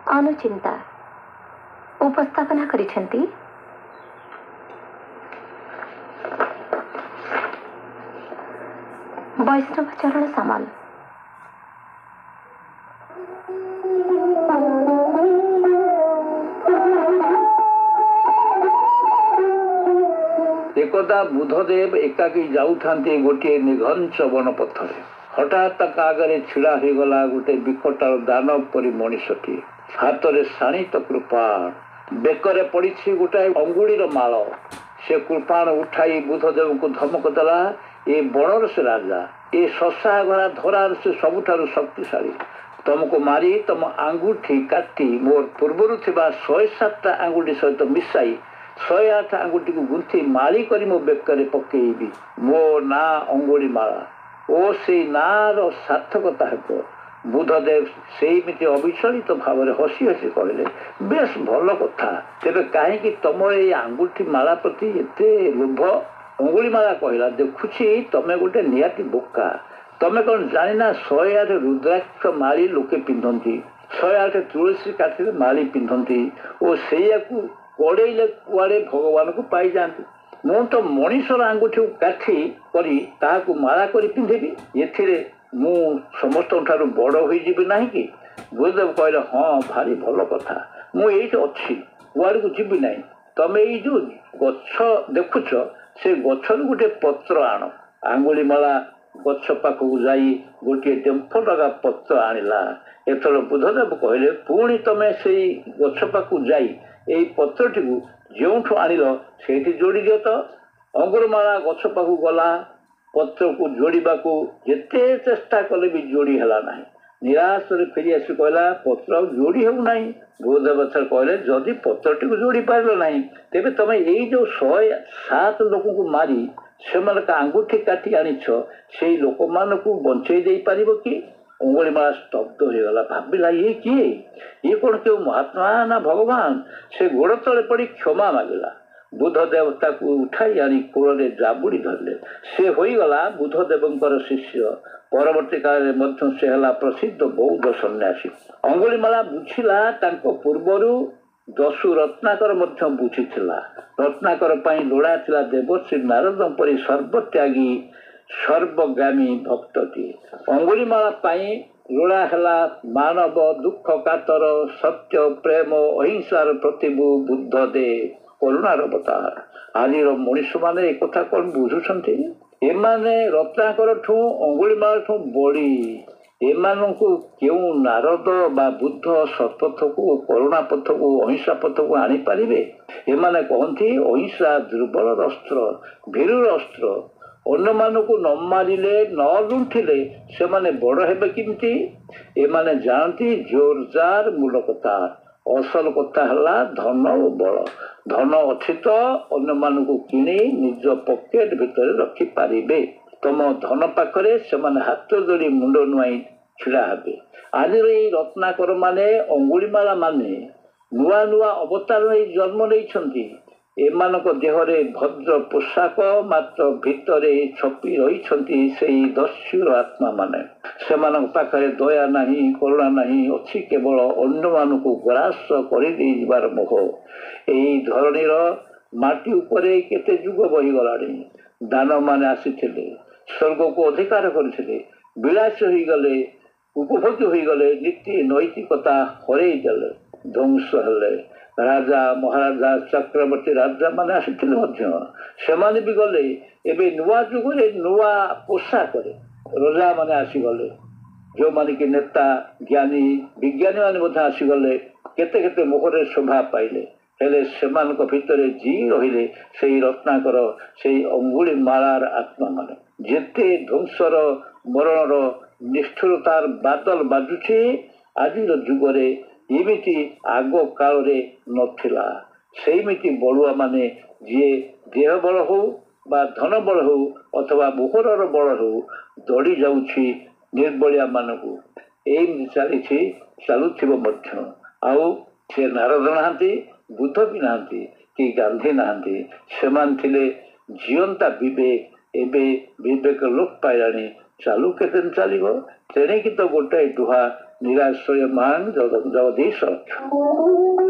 अनुचिंता उपस्थापना करिसेंती वैष्णव चरण सामल। एकदा बुधदेव एकाकी जाऊथांती गोटे निघंच वन पथरे हठात आगे छिड़ा हो गला गोटे विकटाल दानव परी मनीषटी हाथ में शाणित कृपाण बेकरे पड़ी गोटाए अंगुड़ीर माल से कृपाण उठाई बुधदेव को धमक देला ए बणर से राजा ए शशा घरा धरार से सबुठारु शक्तिशाली तुमको मारी तुम आंगुठी काटी मोर पूर्वर थिबा 107 आंगुठी सहित मिसाई 108 आंगुठी को गुंथी माली करी मो बेकरे पकेइबी मो ना अंगुड़ी माला ओ से नार सार्थकता हेतु बुधदेव सेमिति अविचलित भाव में हसी हसी कहले बेस भल कथा तेरे कहीं तुम ये आंगुठी माला प्रति एते लोभ अंगुली माला कहला देखुची तमें गोटे निहाती बोका तमें कौन जाना 108 रुद्राक्ष माली लोके पिंधती 108 तुलसी काठी माली पिंधती और से कड़े कुआड़े भगवान को पाई जाती मु तो मनीषर आंगुठी काठी करी ताहाकु माला करी पिंधेबी एथिरे मु समस्त ठारू बड़ हो ना कि बुधदेव कहले हाँ भारी भल कथा मुझे अच्छी कुआड़ को जीवी ना तमें ये जो गछ देखुच से गचर गोटे पत्र आण आंगुली माला गछ पाखक जाई गोटे डेम्फ लगा पत्र आणला एथर बुधदेव कहले पुणी तमें से गछ पाखक जाई यही पत्रटी जो आनिल से जोड़ी दियो तो अंगुरमाला गछ पाखक गला पत्र को जोड़ा को जिते चेष्टा कले भी जोड़ी है ना निराश फेरी आस कहला पत्र जोड़ी हो ना बुधदेव कहले जदि पत्रटी को जोड़ी पार ना तेरे तुम यही जो 107 लोक को मारी से आंगुठी काटी आनीछ से लोक मान को बंचे दे पार कि अंगुलीमाला स्तब्ध हो गला भाविला ये किए ये कौन क्यों महात्मा ना भगवान से गोड़ तले पड़ी क्षमा मांगला बुधदेव ताकू उठाई आनी कूल जाबुड़ी धरले से होईगला बुधदेव शिष्य परवर्ती काल से हला प्रसिद्ध बौद्ध सन्यासी अंगुलीमाला बुझिला तांको पूर्वरु दस्यु रत्नाकर बुझीला रत्नाकर लोड़ा थिला देवर्षि नारद परी सर्वत्यागी सर्वगामी भक्तटी अंगुलीमाला लोड़ा है मानव दुख कातर सत्य प्रेम अहिंसार प्रतिभु बुद्धदेव करुणार अवतार आज मनीष मैंने एक कथा कौन बुझुंट एमाने रत्नाकर ठू अंगुलीमाला ठू बड़ी एमानंकु क्यों नारद बा बुद्ध सत्पथ को करुणा पथ को अहिंसा पथ को आनी पारिबे एमाने कहती अहिंसा दुर्बल अस्त्र भीरुर अस्त्र अन्य मानक न मारिले न लुंठिले से माने बड़ हेबे किमती एमाने जानती जोरजार मूलकता असल कथा है धन और बल धन अच्छी तो अन्य मानक किणी निज पकेट भितर रखिपारे तुम धन पाखरे से हाथ जोड़ी मुंड नुआई छिड़ा हे आज रत्नाकर माने अंगुलीमाला माने नुआ नुआ अवतार नहीं जन्म नहीं एमानक देहरे भद्र पोशाक मात्र भितरे छपी रही दस्युर आत्मा माने से पाखरे दया नहीं करुणा नहीं अच्छी केवल अन्य मानक ग्रास कर मोह यही धरणीर माटी उपरे केते जुग बहीगलाणी दानव माने आसीथिले स्वर्ग को अधिकार करथिले विलास हो गले उपभोग्य हो गले नीति नैतिकता हरई देले ध्वंस हेले राजा महाराजा चक्रवर्ती राजा माने आसीथिले भी गले एबे नुआ जुगरे नुआ पोशाक रजा माने आसीगले जो माने कि नेता ज्ञानी विज्ञानी माने आसीगले केते केते मुखरे शोभा पाइले हेले सेमानक भितरे जी रहिले सेही रत्नाकर सेही अंगुली मालार आत्मा माने जेते ध्वंसर मरणर निष्ठुरतार बादल बाजुछि आजिर जुगरे एमिति आग काल नथिला सेमिति बलुआ माने जे देह बल हो बा धन बल हो अथवा मुहरर बल हो दौड़ी जाउछि निर्बलिया मानकु एमिति चली चलुथिबो मध्य आउ से नारद नहांती बुद्ध भी नहांती कि गांधी नहांती सेमान थिले जीवंता विवेक एबे विवेक लोक पाइलानी चालू केते चलिबो तेणे कि तो गोटे दुहा ନିରାଶ୍ରୟ ମାନ ଜଗଦୀଶ ରକ୍ଷ।